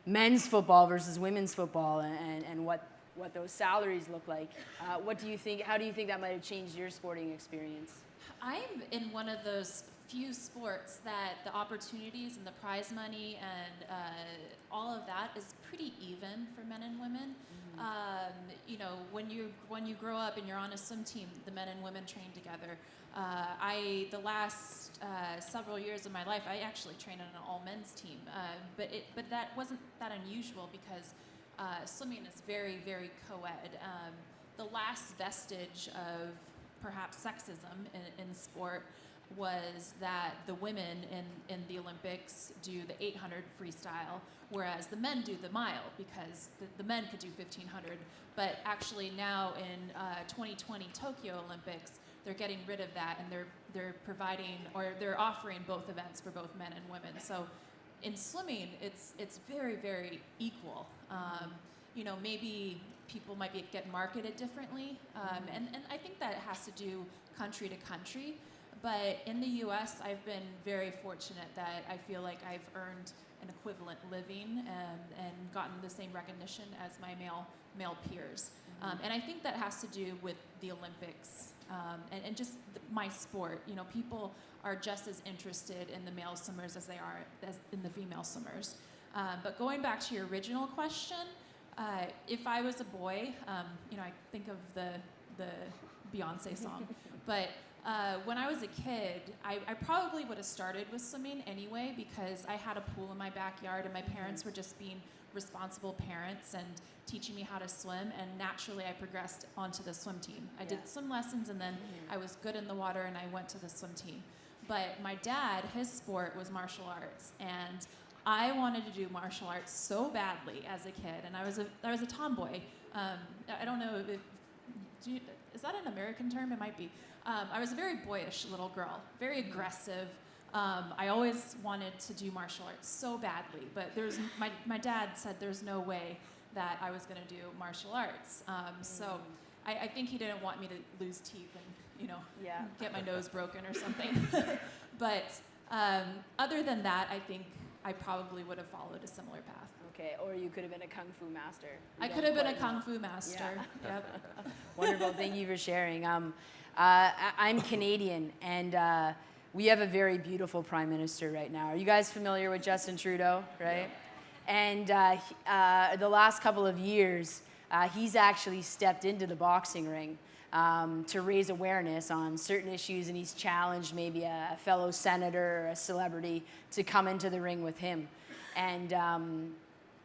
men's football versus women's football and what what those salaries look like. What do you think? How do you think that might have changed your sporting experience? I'm in one of those few sports that the opportunities and the prize money and all of that is pretty even for men and women. You know, when you grow up and you're on a swim team, the men and women train together. The last several years of my life, I actually trained on an all men's team, but that wasn't that unusual because swimming is very, very co-ed. The last vestige of perhaps sexism in sport was that the women in the Olympics do the 800 freestyle, whereas the men do the mile because the men could do 1500. But actually now in 2020 Tokyo Olympics, they're getting rid of that and they're providing, or they're offering both events for both men and women. So in swimming, it's very, very equal. You know, maybe people might get marketed differently, and I think that has to do country to country. But in the U.S., I've been very fortunate that I feel like I've earned an equivalent living and gotten the same recognition as my male peers. And I think that has to do with the Olympics and just my sport. You know, people are just as interested in the male swimmers as they are in the female swimmers. But going back to your original question, if I was a boy, you know, I think of the Beyonce song, but when I was a kid, I probably would have started with swimming anyway because I had a pool in my backyard and my parents were just being responsible parents and teaching me how to swim, and naturally I progressed onto the swim team. I did swim lessons and then I was good in the water and I went to the swim team. But my dad, his sport was martial arts, and I wanted to do martial arts so badly as a kid, and I was a tomboy. I don't know is that an American term? It might be. I was a very boyish little girl, very aggressive. I always wanted to do martial arts so badly, but my dad said there's no way that I was going to do martial arts. So I think he didn't want me to lose teeth and, you know, get my nose broken or something. But other than that, I think I probably would have followed a similar path. Okay, or you could have been a kung fu master. I could have been a kung fu master. Yeah. Yep. Wonderful. Thank you for sharing. I'm Canadian, and we have a very beautiful prime minister right now. Are you guys familiar with Justin Trudeau, right? Yeah. And the last couple of years, he's actually stepped into the boxing ring to raise awareness on certain issues, and he's challenged maybe a fellow senator or a celebrity to come into the ring with him. And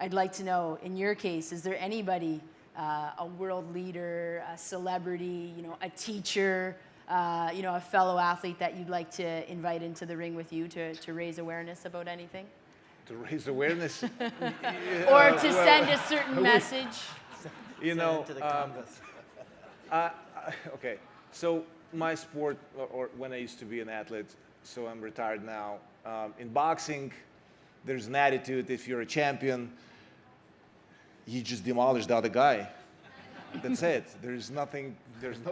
I'd like to know, in your case, is there anybody, a world leader, a celebrity, you know, a teacher, you know, a fellow athlete that you'd like to invite into the ring with you to raise awareness about anything? To raise awareness? Or to send a certain message? You know, to the canvas. okay, so my sport, or when I used to be an athlete, so I'm retired now. In boxing, there's an attitude, if you're a champion, you just demolish the other guy. That's it. There's no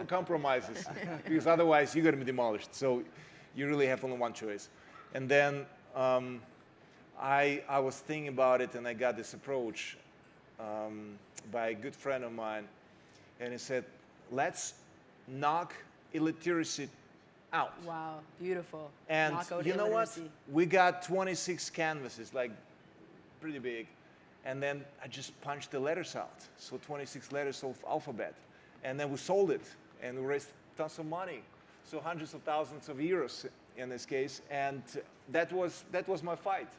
compromises, because otherwise you're going to be demolished. So you really have only one choice. And then I was thinking about it, and I got this approach by a good friend of mine, and he said, let's knock illiteracy out. Wow, beautiful. And Knock out you know what? illiteracy. We got 26 canvases, like pretty big. And then I just punched the letters out. So 26 letters of alphabet. And then we sold it, and we raised tons of money. So hundreds of thousands of euros in this case. And that was my fight.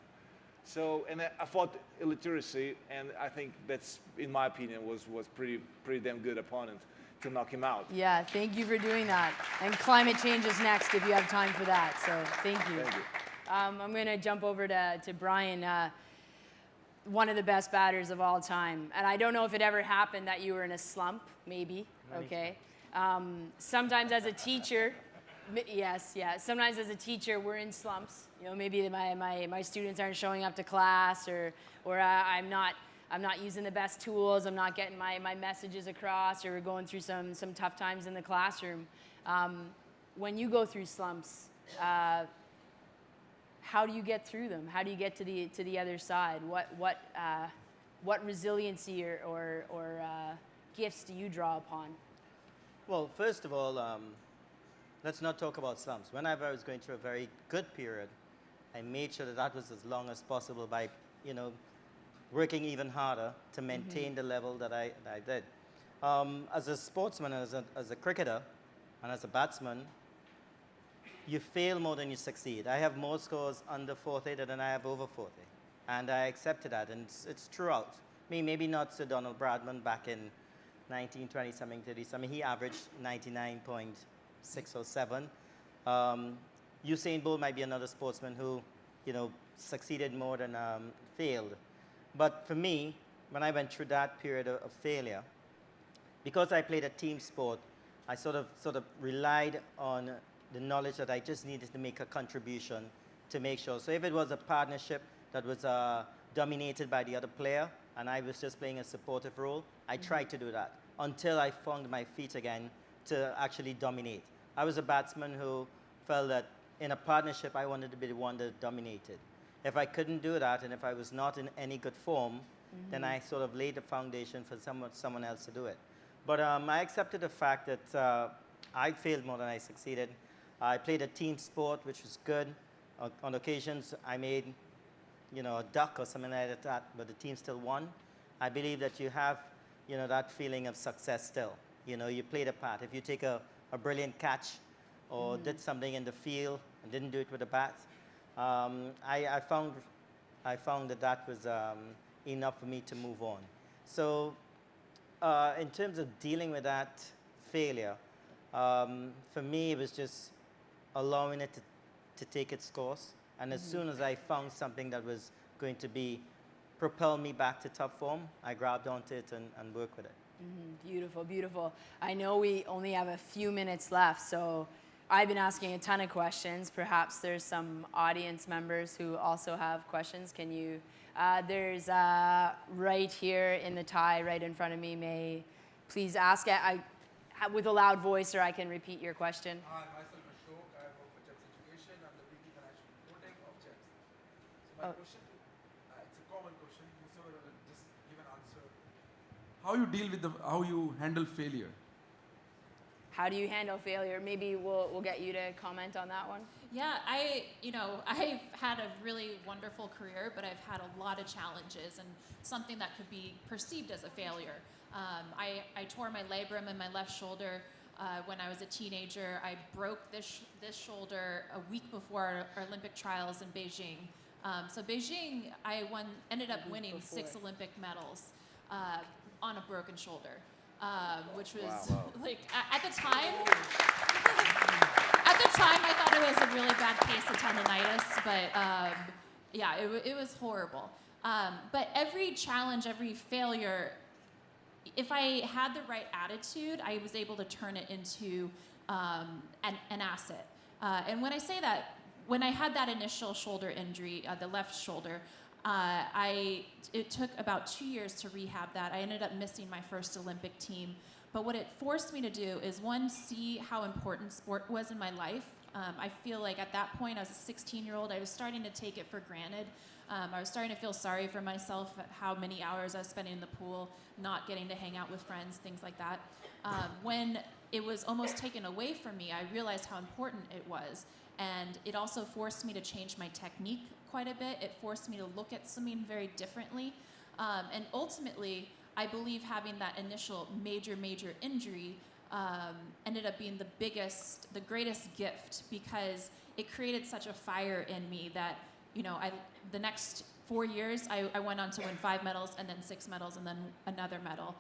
So, and I fought illiteracy, and I think that's, in my opinion, was pretty damn good opponent to knock him out. Yeah, thank you for doing that. And climate change is next if you have time for that. So thank you. Thank you. I'm going to jump over to Brian, one of the best batters of all time. And I don't know if it ever happened that you were in a slump, maybe, okay? Sometimes as a teacher, yes, yeah. Sometimes as a teacher, we're in slumps. You know, maybe my students aren't showing up to class, or I'm not using the best tools. I'm not getting my messages across, or we're going through some tough times in the classroom. When you go through slumps, how do you get through them? How do you get to the other side? What resiliency or gifts do you draw upon? Well, first of all, let's not talk about slumps. Whenever I was going through a very good period, I made sure that that was as long as possible by, working even harder to maintain the level that I did. As a sportsman, as a cricketer, and as a batsman, you fail more than you succeed. I have more scores under 40 than I have over 40. And I accepted that, and it's throughout. Maybe not Sir Donald Bradman back in 1920 something, 30 something. He averaged 99.6 or 7. Usain Bolt might be another sportsman who, succeeded more than failed. But for me, when I went through that period of failure, because I played a team sport, I sort of relied on the knowledge that I just needed to make a contribution to make sure. So if it was a partnership that was dominated by the other player, and I was just playing a supportive role, I tried to do that until I found my feet again to actually dominate. I was a batsman who felt that in a partnership, I wanted to be the one that dominated. If I couldn't do that, and if I was not in any good form, then I sort of laid the foundation for someone else to do it. But I accepted the fact that I failed more than I succeeded. I played a team sport, which was good. On occasions, I made a duck or something like that, but the team still won. I believe that you have, that feeling of success still. You played a part. If you take a brilliant catch or did something in the field and didn't do it with a bat, I found that was enough for me to move on. So in terms of dealing with that failure, for me, it was just allowing it to take its course. And as soon as I found something that was going to propel me back to top form, I grabbed onto it and worked with it. Beautiful, beautiful. I know we only have a few minutes left, so I've been asking a ton of questions. Perhaps there's some audience members who also have questions. Can you, there's right here in the tie, right in front of me, may please ask it with a loud voice, or I can repeat your question. Hi, myself is Yorke. I work for Jets Education. I'm the weekly financial reporting of Jets. So my question, it's a common question. You sort of just give an answer. How you handle failure? How do you handle failure? Maybe we'll get you to comment on that one. Yeah, I've had a really wonderful career, but I've had a lot of challenges and something that could be perceived as a failure. I tore my labrum in my left shoulder when I was a teenager. I broke this shoulder a week before our Olympic trials in Beijing. So Beijing, I ended up winning 6 Olympic medals on a broken shoulder, which was like at the time. At the time, I thought it was a really bad case of tendonitis, but yeah, it was horrible. But every challenge, every failure, if I had the right attitude, I was able to turn it into an asset. And when I say that, when I had that initial shoulder injury, the left shoulder, it took about 2 years to rehab that. I ended up missing my first Olympic team. But what it forced me to do is, one, see how important sport was in my life. I feel like at that point, as a 16-year-old, I was starting to take it for granted. I was starting to feel sorry for myself at how many hours I was spending in the pool, not getting to hang out with friends, things like that. When it was almost taken away from me, I realized how important it was. And it also forced me to change my technique quite a bit. It forced me to look at swimming very differently. And ultimately, I believe having that initial major injury ended up being the greatest gift, because it created such a fire in me that, the next 4 years, I went on to win 5 medals and then 6 medals and then another medal.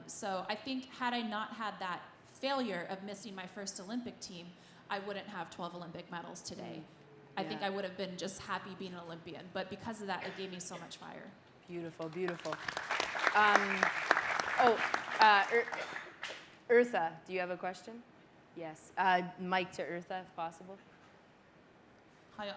So I think had I not had that failure of missing my first Olympic team, I wouldn't have 12 Olympic medals today. I think I would have been just happy being an Olympian. But because of that, it gave me so much fire. Beautiful, beautiful. Eartha, do you have a question? Yes. Mic to Eartha, if possible. Hi,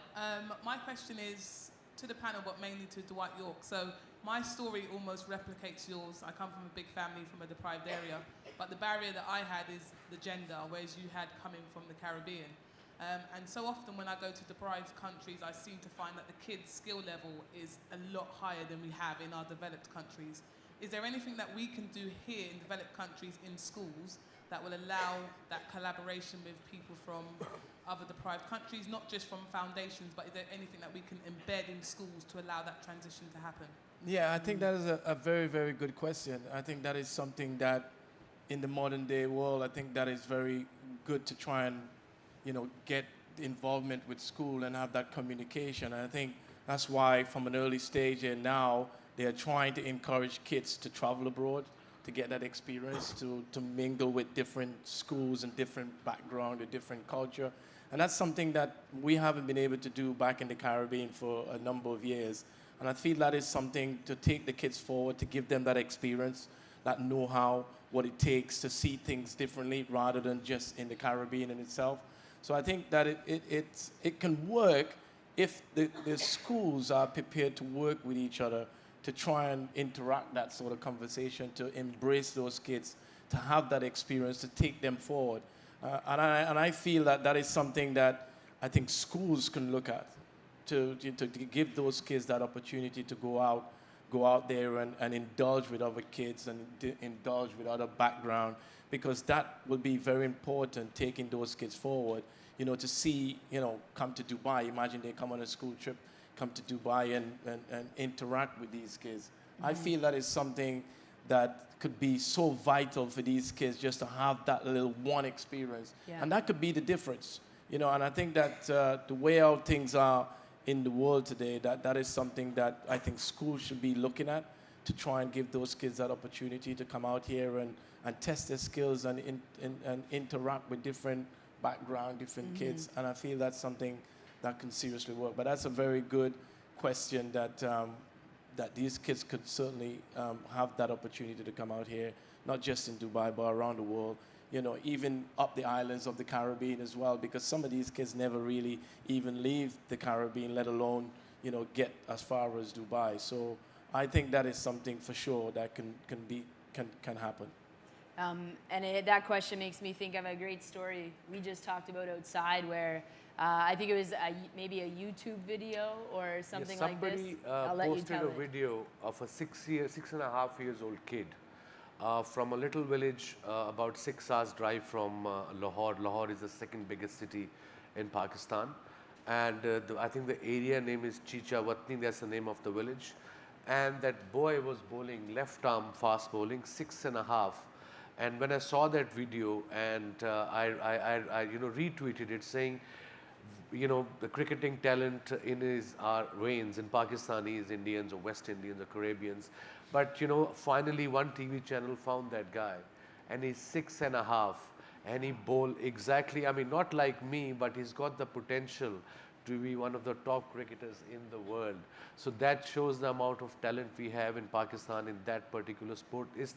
my question is to the panel, but mainly to Dwight Yorke. So my story almost replicates yours. I come from a big family from a deprived area, but the barrier that I had is the gender, whereas you had coming from the Caribbean. And so often when I go to deprived countries, I seem to find that the kids' skill level is a lot higher than we have in our developed countries. Is there anything that we can do here in developed countries in schools that will allow that collaboration with people from other deprived countries, not just from foundations, but is there anything that we can embed in schools to allow that transition to happen? Yeah, I think that is a very, very good question. I think that is something that in the modern day world, I think that is very good to try and, get involvement with school and have that communication. And I think that's why from an early stage and now, they are trying to encourage kids to travel abroad, to get that experience, to mingle with different schools and different background, a different culture. And that's something that we haven't been able to do back in the Caribbean for a number of years. And I feel that is something to take the kids forward, to give them that experience, that know-how, what it takes to see things differently rather than just in the Caribbean in itself. So I think that it can work if the schools are prepared to work with each other, to try and interact that sort of conversation, to embrace those kids, to have that experience, to take them forward. And I feel that is something that I think schools can look at, to give those kids that opportunity to go out there and indulge with other kids and indulge with other background, because that will be very important, taking those kids forward, to see, come to Dubai. Imagine they come on a school trip, come to Dubai and interact with these kids. Mm-hmm. I feel that is something that could be so vital for these kids, just to have that little one experience. Yeah. And that could be the difference, and I think that the way how things are in the world today, that is something that I think schools should be looking at, to try and give those kids that opportunity to come out here and test their skills and interact with different background, different kids. And I feel that's something that can seriously work. But that's a very good question that these kids could certainly have that opportunity to come out here, not just in Dubai, but around the world, even up the islands of the Caribbean as well, because some of these kids never really even leave the Caribbean, let alone, get as far as Dubai. So I think that is something for sure that can happen. That question makes me think of a great story we just talked about outside, where I think it was maybe a YouTube video or something like this. Somebody posted a video of a 6.5 years old kid from a little village about 6 hours drive from Lahore. Lahore is the second biggest city in Pakistan. And I think the area name is Chicha Watni, that's the name of the village. And that boy was bowling left arm fast bowling, 6.5. And when I saw that video and I retweeted it saying, the cricketing talent in his veins in Pakistanis, Indians or West Indians or Caribbeans. But, finally one TV channel found that guy, and he's 6.5, and he bowled exactly, not like me, but he's got the potential to be one of the top cricketers in the world. So that shows the amount of talent we have in Pakistan in that particular sport. It's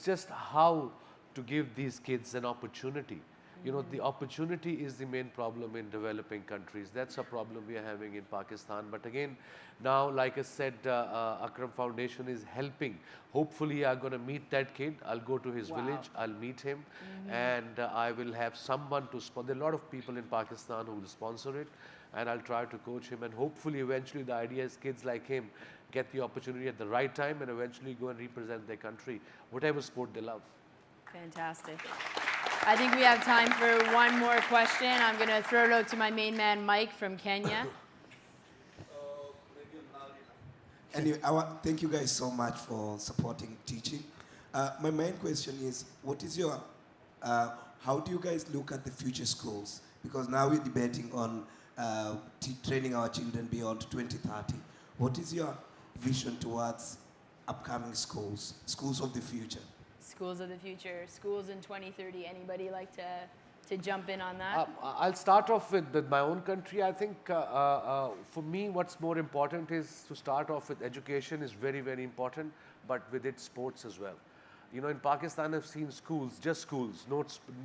just how to give these kids an opportunity. The opportunity is the main problem in developing countries. That's a problem we are having in Pakistan. But again, now, like I said, Akram Foundation is helping. Hopefully, I'm going to meet that kid. I'll go to his village. I'll meet him. And I will have someone to sponsor. There are a lot of people in Pakistan who will sponsor it. And I'll try to coach him. And hopefully, eventually, the idea is kids like him get the opportunity at the right time and eventually go and represent their country, whatever sport they love. Fantastic. I think we have time for one more question. I'm going to throw it out to my main man, Mike from Kenya. Anyway, thank you guys so much for supporting teaching. My main question is, what is your, how do you guys look at the future schools? Because now we're debating on training our children beyond 2030. What is your vision towards upcoming schools of the future? Schools of the future, schools in 2030. Anybody like to jump in on that? I'll start off with my own country. I think for me, what's more important is to start off with education is very, very important, but with it sports as well. In Pakistan, I've seen schools, just schools,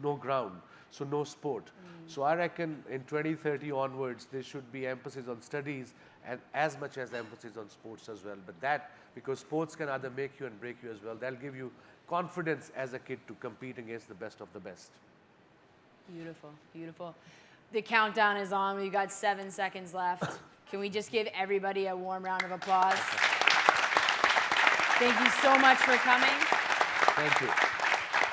no ground, so no sport. So I reckon in 2030 onwards, there should be emphasis on studies and as much as emphasis on sports as well. But because sports can either make you and break you as well, that'll give you confidence as a kid to compete against the best of the best. Beautiful, beautiful. The countdown is on. We've got 7 seconds left. Can we just give everybody a warm round of applause? Thank you so much for coming. Thank you.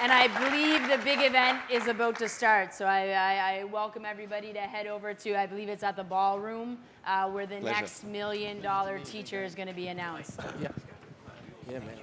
And I believe the big event is about to start. So I welcome everybody to head over to, I believe it's at the ballroom, where the Pleasure. next $1 million teacher is going to be announced. Yeah. Yeah, man.